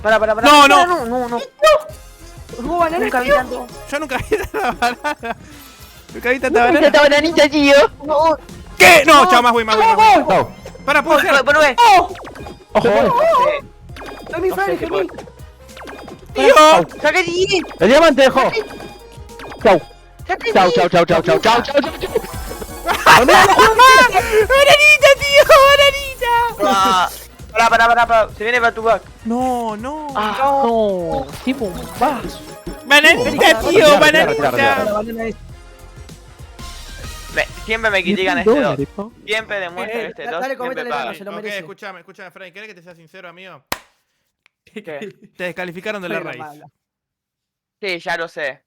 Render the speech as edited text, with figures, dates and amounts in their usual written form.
Pará. No, no. No. Jugó banana, Nunca vi tío. tanto. Yo nunca vi tanta banana. Nunca vi tanta banana. Esta bananita, tío. No. ¿Qué? No, chao, más voy. Chao. Para, puede ser. Ponme. Ojo, Soy mi No fan, sé qué gemí. Tío. ¡Saca 10! El diamante dejó. Chau. ¡Saca Chau, 10! chau, chau, chau, chau, chau, chau, chau. ¡Bananita, tío! ¡Bananita! Pará. Se viene para tu back. No, no. No. Qué bombazo. ¡Bananita, tío! Retira, ¡Bananita! La banana es. Siempre me critican este 2. $1000, pa. Siempre demuestran este 2. dale, Siempre cométale pagan. la se lo Ok, merece. escúchame, Freddy. ¿Querés que te sea sincero, amigo? ¿Qué? Te descalificaron de la Bueno, raíz. mala. Sí, ya lo sé.